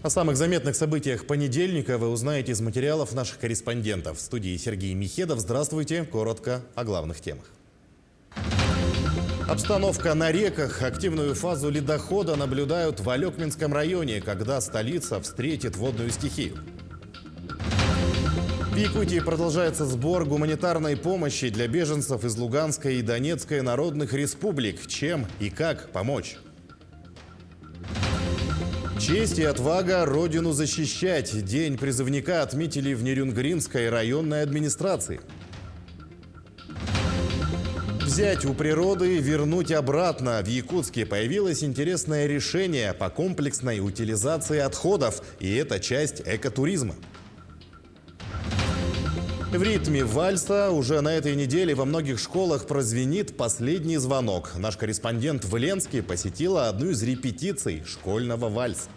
О самых заметных событиях понедельника вы узнаете из материалов наших корреспондентов. В студии Сергей Михедов. Здравствуйте. Коротко о главных темах. Обстановка на реках. Активную фазу ледохода наблюдают в Алекминском районе, когда столица встретит водную стихию. В Якутии продолжается сбор гуманитарной помощи для беженцев из Луганской и Донецкой народных республик. Чем и как помочь? Честь и отвага – Родину защищать. День призывника отметили в Нерюнгринской районной администрации. Взять у природы, вернуть обратно. В Якутске появилось интересное решение по комплексной утилизации отходов. И это часть экотуризма. В ритме вальса уже на этой неделе во многих школах прозвенит последний звонок. Наш корреспондент в Ленске посетила одну из репетиций школьного вальса.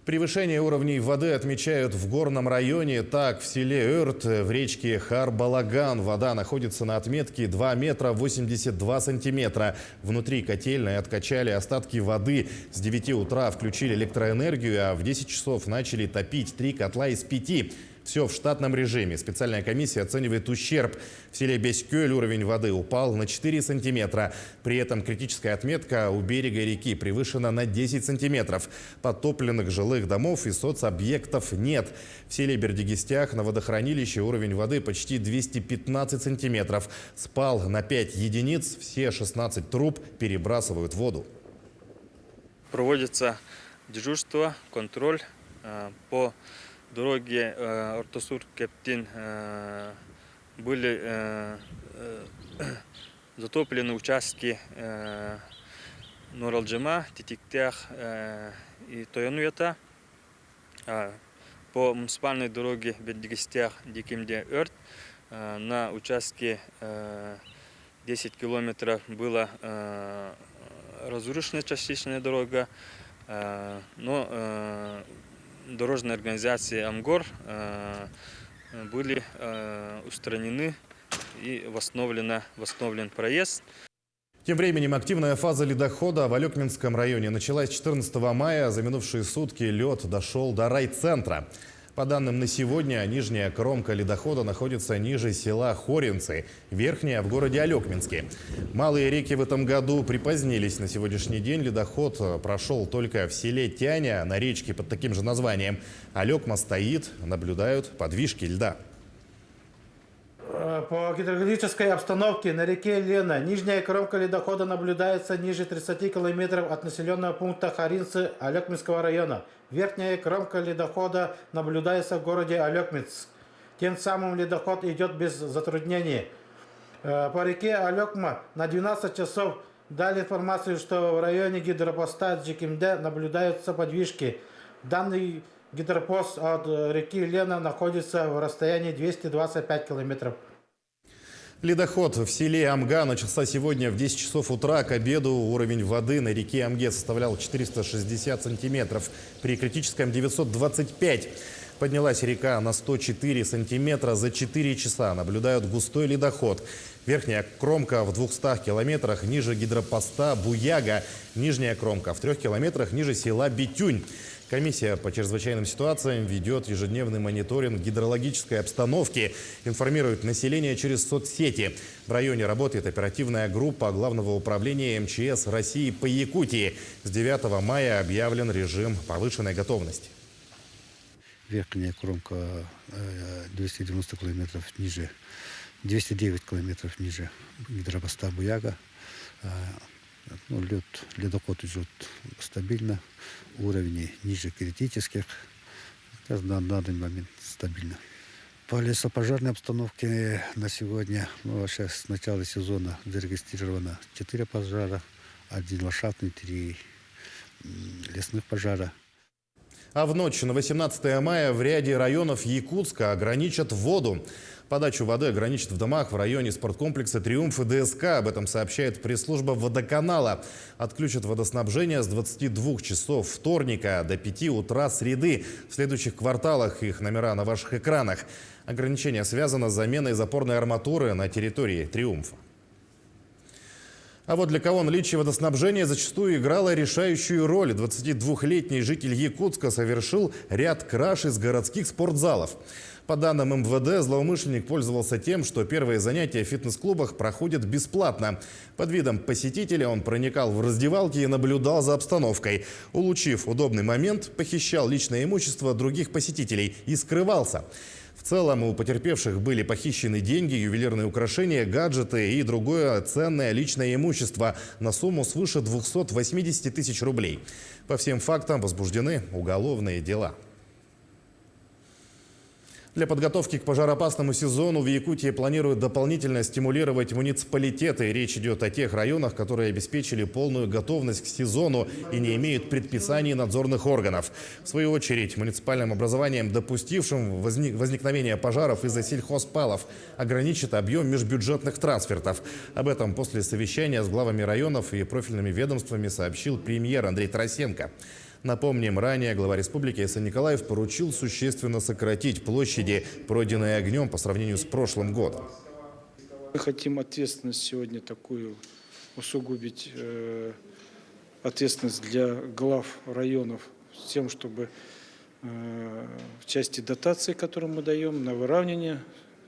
Превышение уровней воды отмечают в горном районе. Так, в селе Өрт, в речке Харбалаган, вода находится на отметке 2 метра 82 сантиметра. Внутри котельной откачали остатки воды. С 9 утра включили электроэнергию, а в 10 часов начали топить 3 котла из 5. Все в штатном режиме. Специальная комиссия оценивает ущерб. В селе Беськёль уровень воды упал на 4 сантиметра. При этом критическая отметка у берега реки превышена на 10 сантиметров. Подтопленных жилых домов и соцобъектов нет. В селе Бердигистях на водохранилище уровень воды почти 215 сантиметров. Спал на 5 единиц. Все 16 труб перебрасывают воду. Проводится дежурство, контроль по дороге Ортосур-Кептин. Были затоплены участки Нуралджима, Титиктях и Тоянуята. По муниципальной дороге Бердигистях, Дикимде-Өрт на участке 10 километров была разрушена частичная дорога, но дорожные организации Амгор были устранены и восстановлен проезд. Тем временем активная фаза ледохода в Алекминском районе началась 14 мая. За минувшие сутки лед дошел до райцентра. По данным на сегодня, нижняя кромка ледохода находится ниже села Хоринцы, верхняя в городе Алекминске. Малые реки в этом году припозднились. На сегодняшний день ледоход прошел только в селе Тяня, на речке под таким же названием. Алекма стоит, наблюдают подвижки льда. По гидрологической обстановке на реке Лена нижняя кромка ледохода наблюдается ниже 30 километров от населенного пункта Хоринцы Алекминского района. Верхняя кромка ледохода наблюдается в городе Алекминск. Тем самым ледоход идет без затруднений. По реке Алекма на 12 часов дали информацию, что в районе гидропоста Джикимде наблюдаются подвижки. Данный гидропост от реки Лена находится в расстоянии 225 километров. Ледоход в селе Амга начался сегодня в 10 часов утра. К обеду уровень воды на реке Амге составлял 460 сантиметров. При критическом 925. Поднялась река на 104 сантиметра за 4 часа. Наблюдают густой ледоход. Верхняя кромка в 200 километрах ниже гидропоста Буяга. Нижняя кромка в 3 километрах ниже села Битюнь. Комиссия по чрезвычайным ситуациям ведет ежедневный мониторинг гидрологической обстановки, информирует население через соцсети. В районе работает оперативная группа Главного управления МЧС России по Якутии. С 9 мая объявлен режим повышенной готовности. Верхняя кромка 290 километров ниже, 209 километров ниже гидропоста Буяга. Ледоход идет стабильно, уровни ниже критических, на данный момент стабильно. По лесопожарной обстановке на сегодня, вообще с начала сезона зарегистрировано 4 пожара, 1 лошадный, 3 лесных пожара. А в ночь на 18 мая в ряде районов Якутска ограничат воду. Подачу воды ограничат в домах в районе спорткомплекса «Триумф» и ДСК. Об этом сообщает пресс-служба водоканала. Отключат водоснабжение с 22 часов вторника до 5 утра среды. В следующих кварталах их номера на ваших экранах. Ограничение связано с заменой запорной арматуры на территории «Триумфа». А вот для кого наличие водоснабжения зачастую играло решающую роль. 22-летний житель Якутска совершил ряд краж из городских спортзалов. По данным МВД, злоумышленник пользовался тем, что первые занятия в фитнес-клубах проходят бесплатно. Под видом посетителя он проникал в раздевалки и наблюдал за обстановкой. Улучив удобный момент, похищал личное имущество других посетителей и скрывался. В целом у потерпевших были похищены деньги, ювелирные украшения, гаджеты и другое ценное личное имущество на сумму свыше 280 тысяч рублей. По всем фактам возбуждены уголовные дела. Для подготовки к пожароопасному сезону в Якутии планируют дополнительно стимулировать муниципалитеты. Речь идет о тех районах, которые обеспечили полную готовность к сезону и не имеют предписаний надзорных органов. В свою очередь, муниципальным образованием, допустившим возникновение пожаров из-за сельхозпалов, ограничит объем межбюджетных трансфертов. Об этом после совещания с главами районов и профильными ведомствами сообщил премьер Андрей Тарасенко. Напомним, ранее глава республики Асан Николаев поручил существенно сократить площади, пройденные огнем, по сравнению с прошлым годом. Мы хотим ответственность сегодня такую усугубить, ответственность для глав районов с тем, чтобы в части дотаций, которые мы даем, на выравнивание,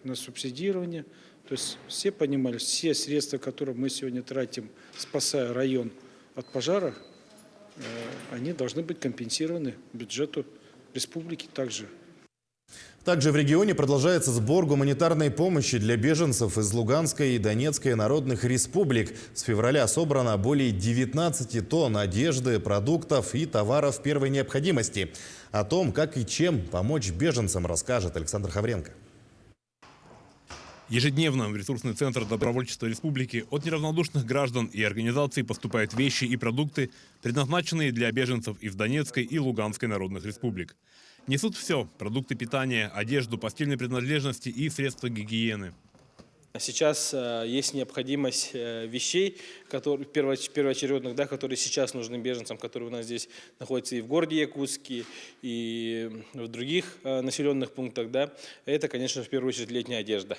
на субсидирование, то есть все понимали, все средства, которые мы сегодня тратим, спасая район от пожара, они должны быть компенсированы бюджету республики также. Также в регионе продолжается сбор гуманитарной помощи для беженцев из Луганской и Донецкой народных республик. С февраля собрано более 19 тонн одежды, продуктов и товаров первой необходимости. О том, как и чем помочь беженцам, расскажет Александр Хавренко. Ежедневно в ресурсный центр добровольчества республики от неравнодушных граждан и организаций поступают вещи и продукты, предназначенные для беженцев из Донецкой и Луганской народных республик. Несут все – продукты питания, одежду, постельные принадлежности и средства гигиены. Сейчас есть необходимость вещей, которые, первоочередных, да, которые сейчас нужны беженцам, которые у нас здесь находятся и в городе Якутске, и в других населенных пунктах. Да. Это, конечно, в первую очередь летняя одежда.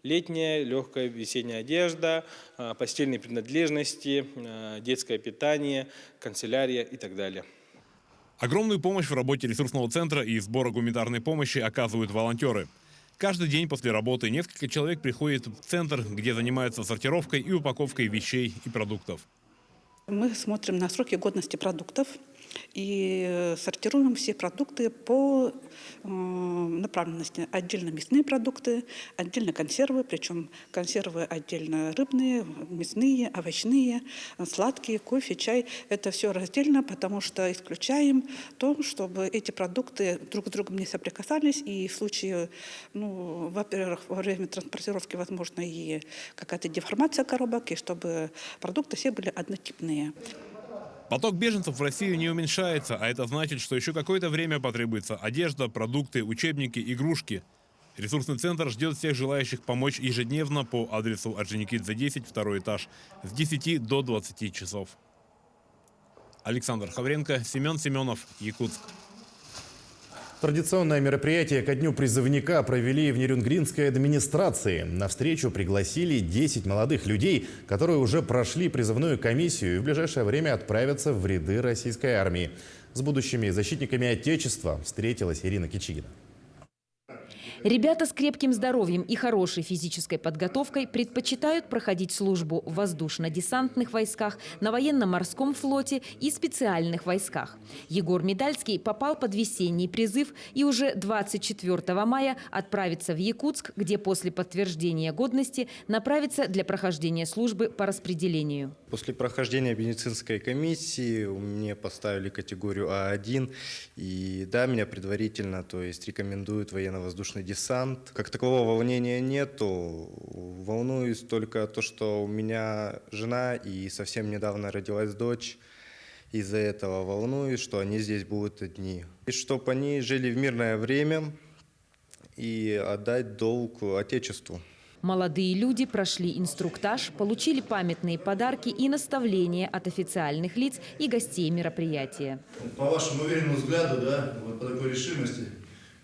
Летняя, легкая весенняя одежда, постельные принадлежности, детское питание, канцелярия и так далее. Огромную помощь в работе ресурсного центра и сбора гуманитарной помощи оказывают волонтеры. Каждый день после работы несколько человек приходят в центр, где занимаются сортировкой и упаковкой вещей и продуктов. Мы смотрим на сроки годности продуктов и сортируем все продукты по направленности. Отдельно мясные продукты, отдельно консервы, причем консервы отдельно рыбные, мясные, овощные, сладкие, кофе, чай. Это все раздельно, потому что исключаем то, чтобы эти продукты друг с другом не соприкасались. И в случае, во-первых, во время транспортировки, возможно, и какая-то деформация коробок, и чтобы продукты все были однотипные. Поток беженцев в Россию не уменьшается, а это значит, что еще какое-то время потребуется одежда, продукты, учебники, игрушки. Ресурсный центр ждет всех желающих помочь ежедневно по адресу Орджоникидзе 10, второй этаж, с 10 до 20 часов. Александр Хавренко, Семен Семенов, Якутск. Традиционное мероприятие ко дню призывника провели в Нерюнгринской администрации. На встречу пригласили 10 молодых людей, которые уже прошли призывную комиссию и в ближайшее время отправятся в ряды российской армии. С будущими защитниками Отечества встретилась Ирина Кичигина. Ребята с крепким здоровьем и хорошей физической подготовкой предпочитают проходить службу в воздушно-десантных войсках, на военно-морском флоте и специальных войсках. Егор Медальский попал под весенний призыв и уже 24 мая отправится в Якутск, где после подтверждения годности направится для прохождения службы по распределению. После прохождения медицинской комиссии мне поставили категорию А1. И да, меня предварительно, рекомендуют военно-воздушный десант. Как такового волнения нету. Волнуюсь только то, что у меня жена и совсем недавно родилась дочь. Из-за этого волнуюсь, что они здесь будут одни. И чтобы они жили в мирное время и отдать долг Отечеству. Молодые люди прошли инструктаж, получили памятные подарки и наставления от официальных лиц и гостей мероприятия. По вашему уверенному взгляду, по такой решимости,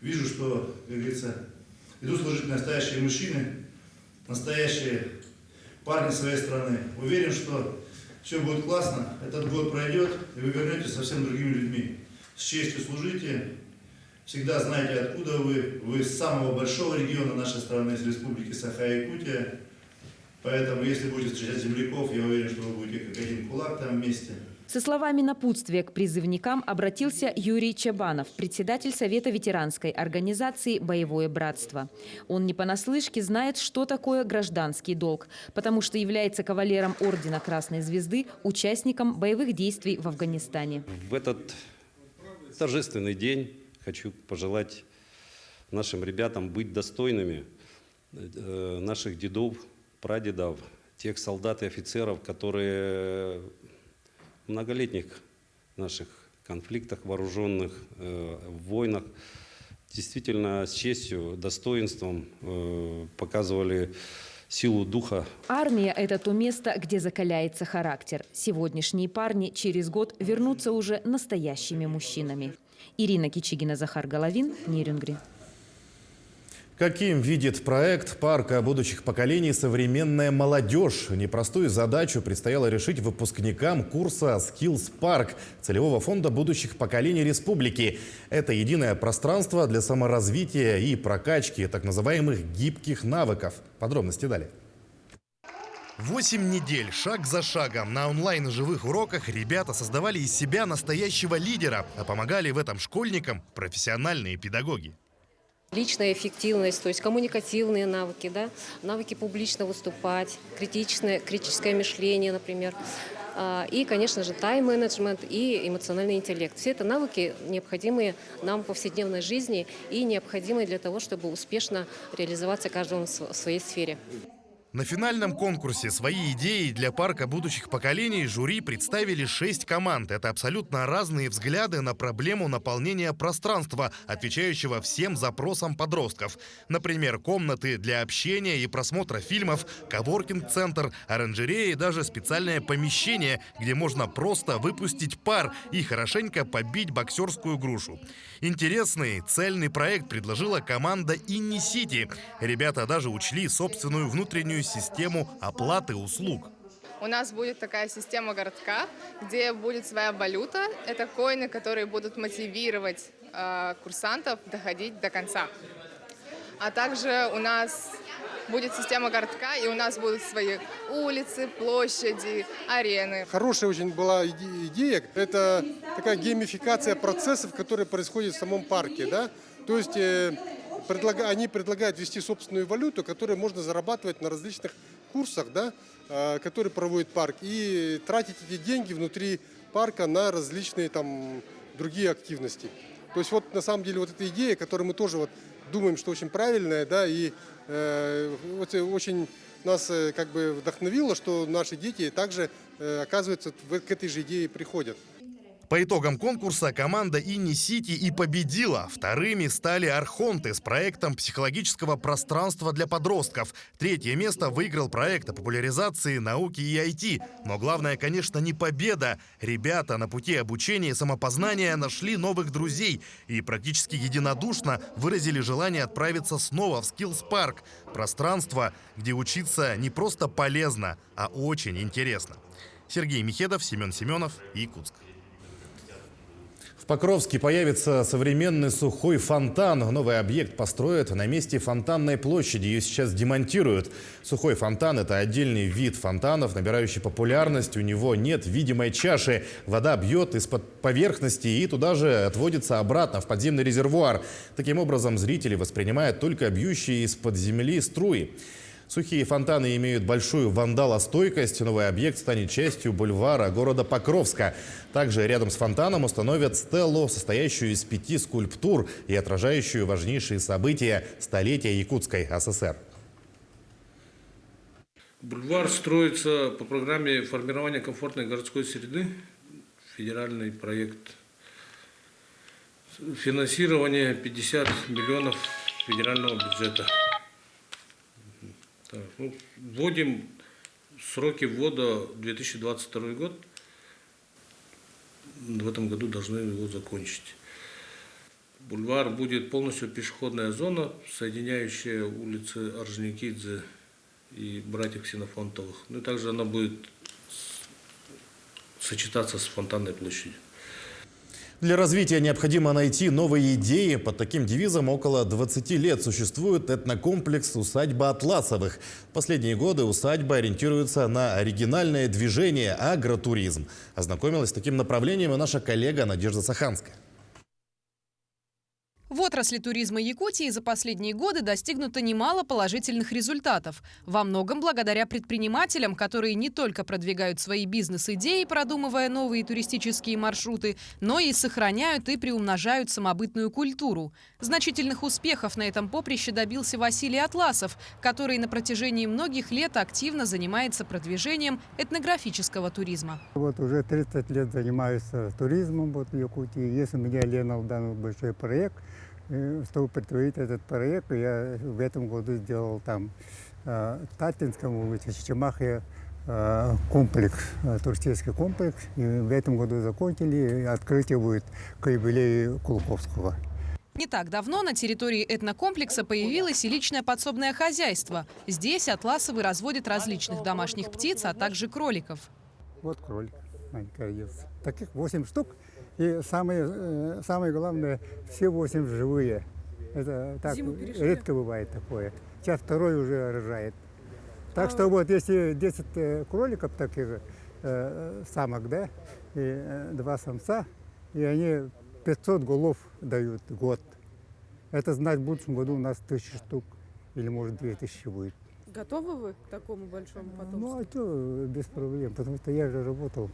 вижу, что, как говорится, идут служить настоящие мужчины, настоящие парни своей страны. Уверен, что Все будет классно, этот год пройдет, и вы вернетесь совсем другими людьми. С честью служите, всегда знайте, откуда вы. Вы из самого большого региона нашей страны, из республики Саха-Якутия. Поэтому, если будете встречать земляков, я уверен, что вы будете как один кулак там вместе. Со словами напутствия к призывникам обратился Юрий Чабанов, председатель Совета ветеранской организации «Боевое братство». Он не понаслышке знает, что такое гражданский долг, потому что является кавалером Ордена Красной Звезды, участником боевых действий в Афганистане. В этот торжественный день хочу пожелать нашим ребятам быть достойными наших дедов, прадедов, тех солдат и офицеров, которые в многолетних наших конфликтах, вооруженных войнах действительно с честью, достоинством показывали силу духа. Армия – это то место, где закаляется характер. Сегодняшние парни через год вернутся уже настоящими мужчинами. Ирина Кичигина, Захар Головин, Нерюнгри. Каким видит проект парка будущих поколений современная молодежь? Непростую задачу предстояло решить выпускникам курса Skills Park целевого фонда будущих поколений республики. Это единое пространство для саморазвития и прокачки так называемых гибких навыков. Подробности далее. 8 недель, шаг за шагом, на онлайн-живых уроках ребята создавали из себя настоящего лидера, а помогали в этом школьникам профессиональные педагоги. Личная эффективность, то есть коммуникативные навыки, да, навыки публично выступать, критическое мышление, например. И, конечно же, тайм-менеджмент и эмоциональный интеллект. Все это навыки, необходимые нам в повседневной жизни и необходимые для того, чтобы успешно реализоваться каждому в своей сфере. На финальном конкурсе свои идеи для парка будущих поколений жюри представили 6 команд. Это абсолютно разные взгляды на проблему наполнения пространства, отвечающего всем запросам подростков. Например, комнаты для общения и просмотра фильмов, коворкинг-центр, оранжерея и даже специальное помещение, где можно просто выпустить пар и хорошенько побить боксерскую грушу. Интересный, цельный проект предложила команда Inni City. Ребята даже учли собственную внутреннюю систему оплаты услуг. У нас будет такая система городка, где будет своя валюта. Это коины, которые будут мотивировать курсантов доходить до конца. А также у нас будет система городка, и у нас будут свои улицы, площади, арены. Хорошая очень была идея. Это такая геймификация процессов, которые происходят в самом парке. Да? То есть они предлагают ввести собственную валюту, которую можно зарабатывать на различных курсах, да, которые проводит парк, и тратить эти деньги внутри парка на различные там другие активности. То есть вот на самом деле вот эта идея, которую мы тоже вот думаем, что очень правильная, да, и очень нас как бы вдохновило, что наши дети также, оказывается, к этой же идее приходят. По итогам конкурса команда Inni City и победила. Вторыми стали Архонты с проектом психологического пространства для подростков. Третье место выиграл проект о популяризации науки и IT. Но главное, конечно, не победа. Ребята на пути обучения и самопознания нашли новых друзей и практически единодушно выразили желание отправиться снова в Skills Park. Пространство, где учиться не просто полезно, а очень интересно. Сергей Михедов, Семен Семенов, Якутск. В Покровске появится современный сухой фонтан. Новый объект построят на месте Фонтанной площади. Ее сейчас демонтируют. Сухой фонтан – это отдельный вид фонтанов, набирающий популярность. У него нет видимой чаши. Вода бьет из-под поверхности и туда же отводится обратно в подземный резервуар. Таким образом, зрители воспринимают только бьющие из-под земли струи. Сухие фонтаны имеют большую вандалостойкость. Новый объект станет частью бульвара города Покровска. Также рядом с фонтаном установят стеллу, состоящую из 5 скульптур и отражающую важнейшие события столетия Якутской ССР. Бульвар строится по программе формирования комфортной городской среды. Федеральный проект. Финансирование 50 миллионов федерального бюджета. Так, вводим сроки ввода 2022 год. В этом году должны его закончить. Бульвар будет полностью пешеходная зона, соединяющая улицы Орджоникидзе и братьев Ксенофонтовых. Ну и также она будет сочетаться с фонтанной площадью. Для развития необходимо найти новые идеи. Под таким девизом около 20 лет существует этнокомплекс «Усадьба Атласовых». В последние годы усадьба ориентируется на оригинальное движение – агротуризм. Ознакомилась с таким направлением и наша коллега Надежда Саханская. В отрасли туризма Якутии за последние годы достигнуто немало положительных результатов. Во многом благодаря предпринимателям, которые не только продвигают свои бизнес-идеи, продумывая новые туристические маршруты, но и сохраняют и приумножают самобытную культуру. Значительных успехов на этом поприще добился Василий Атласов, который на протяжении многих лет активно занимается продвижением этнографического туризма. Вот уже 30 лет занимаюсь туризмом в Якутии. Есть у меня, Лена, данный большой проект. Чтобы подтвердить этот проект, я в этом году сделал там Татинском улице, Чичимахе комплекс, туристический комплекс. И в этом году закончили, открытие будет к юбилею Кулковского. Не так давно на территории этнокомплекса появилось и личное подсобное хозяйство. Здесь Атласовы разводят различных домашних птиц, а также кроликов. Вот кролик, родился. Таких 8 штук. И самое главное, все 8 живые. Это так редко бывает такое. Сейчас второй уже рожает. Так что вот если 10 кроликов таких самок, да, и 2 самца, и они 500 голов дают в год. Это значит, в будущем году у нас 1000 штук, или может 2000 будет. Готовы вы к такому большому потомству? Ну, а что, без проблем, потому что я же работал.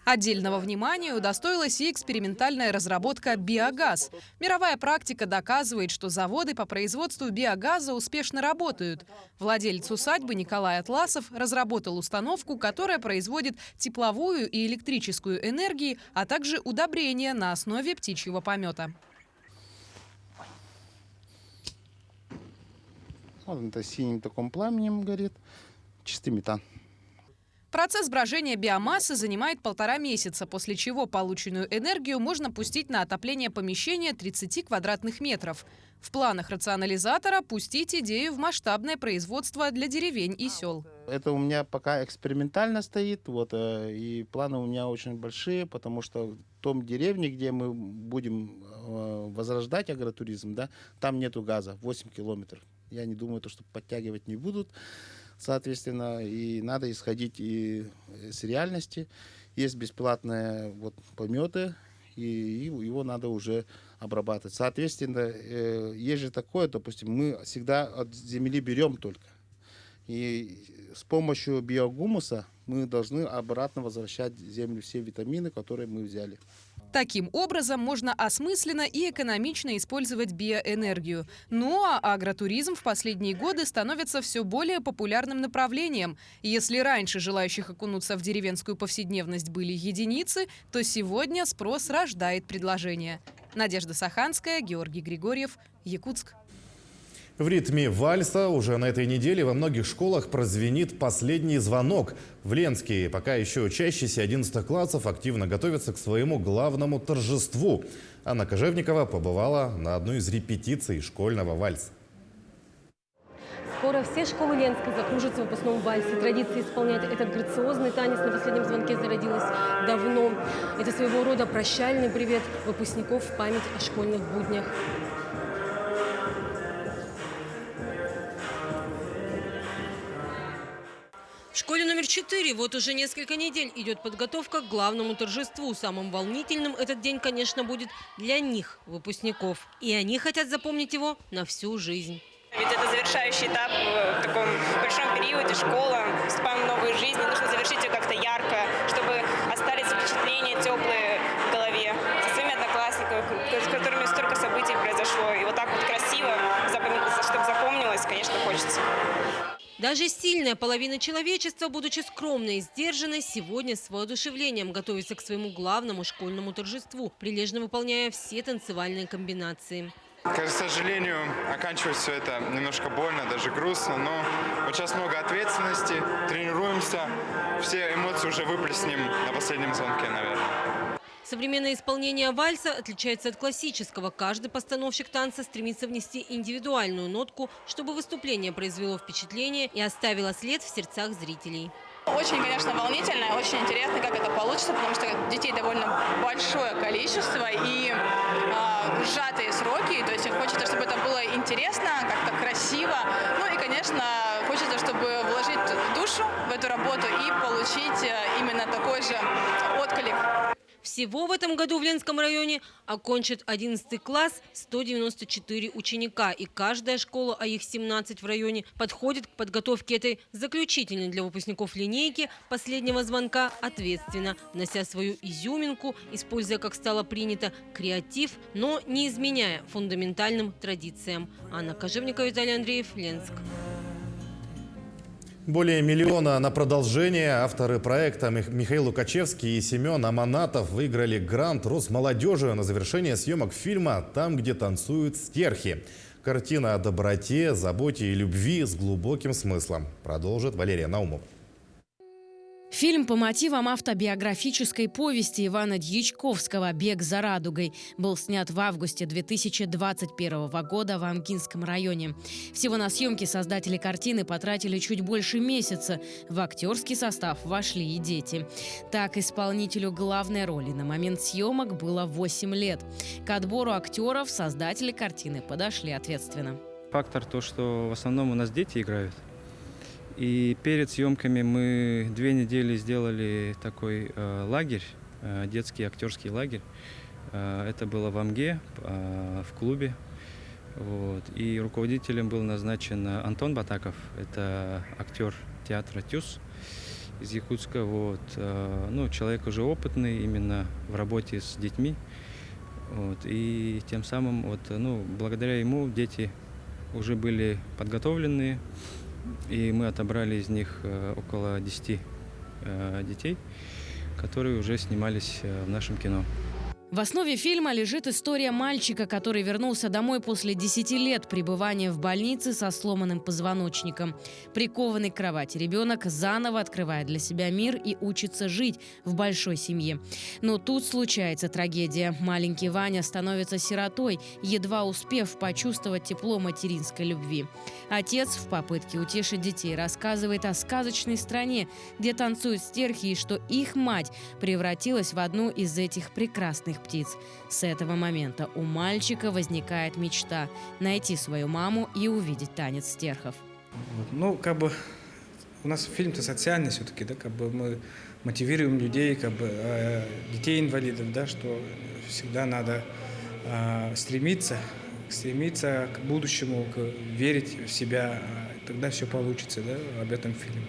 Отдельного внимания удостоилась и экспериментальная разработка «Биогаз». Мировая практика доказывает, что заводы по производству биогаза успешно работают. Владелец усадьбы Николай Атласов разработал установку, которая производит тепловую и электрическую энергии, а также удобрения на основе птичьего помета. Вот это синим таким пламенем горит, чистый метан. Процесс брожения биомассы занимает 1,5 месяца, после чего полученную энергию можно пустить на отопление помещения 30 квадратных метров. В планах рационализатора пустить идею в масштабное производство для деревень и сел. Это у меня пока экспериментально стоит, вот, и планы у меня очень большие, потому что в том деревне, где мы будем возрождать агротуризм, да, там нету газа, 8 километров. Я не думаю, что подтягивать не будут. Соответственно, и надо исходить и с реальности. Есть бесплатные вот пометы, и его надо уже обрабатывать. Соответственно, есть же такое, допустим, мы всегда от земли берем только. И с помощью биогумуса мы должны обратно возвращать в землю все витамины, которые мы взяли. Таким образом можно осмысленно и экономично использовать биоэнергию. Ну а агротуризм в последние годы становится все более популярным направлением. Если раньше желающих окунуться в деревенскую повседневность были единицы, то сегодня спрос рождает предложение. Надежда Саханская, Георгий Григорьев, Якутск. В ритме вальса уже на этой неделе во многих школах прозвенит последний звонок. В Ленске пока еще учащиеся 11 классов активно готовятся к своему главному торжеству. Анна Кожевникова побывала на одной из репетиций школьного вальса. Скоро все школы Ленска закружатся в выпускном вальсе. Традиция исполнять этот грациозный танец на последнем звонке зародилась давно. Это своего рода прощальный привет выпускников в память о школьных буднях. В школе номер 4 вот уже несколько недель идет подготовка к главному торжеству. Самым волнительным этот день, конечно, будет для них, выпускников. И они хотят запомнить его на всю жизнь. Ведь это завершающий этап в таком большом периоде, школа, вступаем в новую жизнь, и нужно завершить ее как-то ярко, чтобы остались впечатления теплые в голове со своими одноклассниками, с которыми столько событий произошло. И вот так вот красиво, чтобы запомнилось, конечно, хочется. Даже сильная половина человечества, будучи скромной и сдержанной, сегодня с воодушевлением готовится к своему главному школьному торжеству, прилежно выполняя все танцевальные комбинации. К сожалению, оканчивать все это немножко больно, даже грустно, но вот сейчас много ответственности, тренируемся, все эмоции уже выплеснем на последнем звонке, наверное. Современное исполнение вальса отличается от классического. Каждый постановщик танца стремится внести индивидуальную нотку, чтобы выступление произвело впечатление и оставило след в сердцах зрителей. Очень, конечно, волнительно, очень интересно, как это получится, потому что детей довольно большое количество и сжатые сроки. То есть хочется, чтобы это было интересно, как-то красиво. Ну и, конечно, хочется, чтобы вложить душу в эту работу и получить именно такой же отклик. Всего в этом году в Ленском районе окончит 11 класс 194 ученика. И каждая школа, а их 17 в районе, подходит к подготовке этой заключительной для выпускников линейки последнего звонка ответственно, внося свою изюминку, используя, как стало принято, креатив, но не изменяя фундаментальным традициям. Анна Кожевникова, Виталий Андреев, Ленск. Более миллиона на продолжение. Авторы проекта Михаил Лукачевский и Семен Аманатов выиграли грант Росмолодежи на завершение съемок фильма «Там, где танцуют стерхи». Картина о доброте, заботе и любви с глубоким смыслом. Продолжит Валерия Наумова. Фильм по мотивам автобиографической повести Ивана Дьячковского «Бег за радугой» был снят в августе 2021 года в Амкинском районе. Всего на съемки создатели картины потратили чуть больше месяца. В актерский состав вошли и дети. Так, исполнителю главной роли на момент съемок было 8 лет. К отбору актеров создатели картины подошли ответственно. Фактор то, что в основном у нас дети играют. И перед съемками мы 2 недели сделали такой лагерь, детский актерский лагерь. Это было в Амге, в клубе. Вот. И руководителем был назначен Антон Батаков. Это актер театра «Тюз» из Якутска. Вот. Ну, человек уже опытный именно в работе с детьми. Вот. И тем самым, вот, ну, благодаря ему дети уже были подготовленные. И мы отобрали из них около 10 детей, которые уже снимались в нашем кино. В основе фильма лежит история мальчика, который вернулся домой после 10 лет пребывания в больнице со сломанным позвоночником. Прикованный к кровати ребенок заново открывает для себя мир и учится жить в большой семье. Но тут случается трагедия. Маленький Ваня становится сиротой, едва успев почувствовать тепло материнской любви. Отец в попытке утешить детей рассказывает о сказочной стране, где танцуют стерхи, и что их мать превратилась в одну из этих прекрасных птиц. С этого момента у мальчика возникает мечта найти свою маму и увидеть танец стерхов. Ну, как бы у нас фильм-то социальный все-таки, да, как бы мы мотивируем людей, как бы детей инвалидов, да, что всегда надо стремиться к будущему, верить в себя, тогда все получится, да, об этом фильме.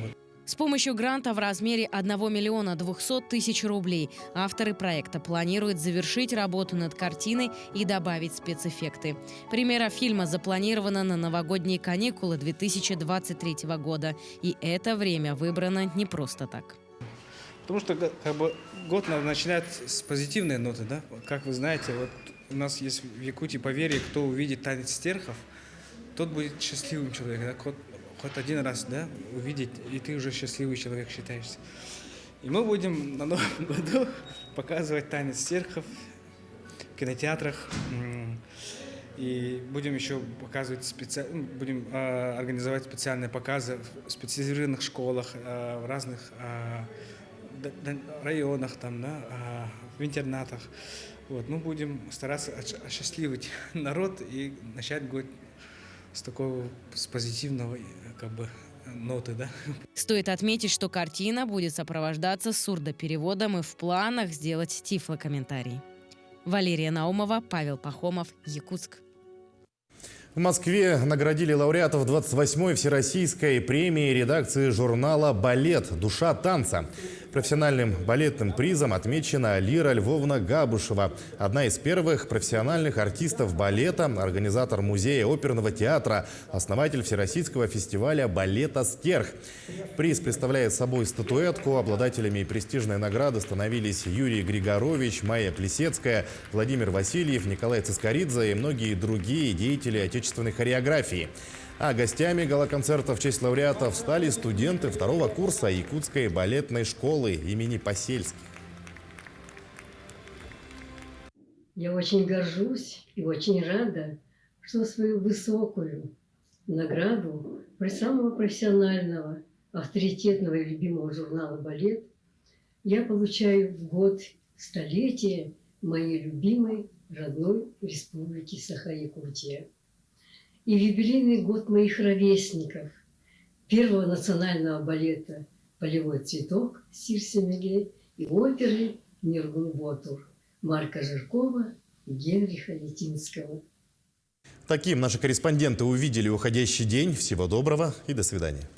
Вот. С помощью гранта в размере 1 миллиона 200 тысяч рублей авторы проекта планируют завершить работу над картиной и добавить спецэффекты. Премьера фильма запланирована на новогодние каникулы 2023 года. И это время выбрано не просто так. Потому что как бы, год надо начинать с позитивной ноты. Да? Как вы знаете, вот у нас есть в Якутии поверье, кто увидит танец стерхов, тот будет счастливым человеком. Да? Хоть один раз, да, увидеть, и ты уже счастливый человек считаешься. И мы будем на Новом году показывать танец стерхов в кинотеатрах. И будем еще показывать будем организовать специальные показы в специализированных школах, в разных районах, там, да, в интернатах. Вот. Мы будем стараться осчастливить народ и начать год с позитивного, как бы, ноты, да. Стоит отметить, что картина будет сопровождаться сурдопереводом и в планах сделать тифлокомментарий. Валерия Наумова, Павел Пахомов, Якутск. В Москве наградили лауреатов 28-й Всероссийской премии редакции журнала «Балет. Душа танца». Профессиональным балетным призом отмечена Лира Львовна Габушева, одна из первых профессиональных артистов балета, организатор музея оперного театра, основатель Всероссийского фестиваля балета «Стерх». Приз представляет собой статуэтку. Обладателями престижной награды становились Юрий Григорович, Майя Плесецкая, Владимир Васильев, Николай Цискоридзе и многие другие деятели отечественной хореографии. А гостями гала-концерта в честь лауреатов стали студенты 2-го курса Якутской балетной школы имени Посельских. Я очень горжусь и очень рада, что свою высокую награду самого профессионального авторитетного и любимого журнала «Балет», я получаю в год столетия моей любимой родной республики Саха-Якутия. И в юбилейный год моих ровесников, первого национального балета «Полевой цветок» Сирсемеге и оперы «Ниргун Ботур» Марка Жиркова и Генриха Летинского. Таким наши корреспонденты увидели уходящий день. Всего доброго и до свидания.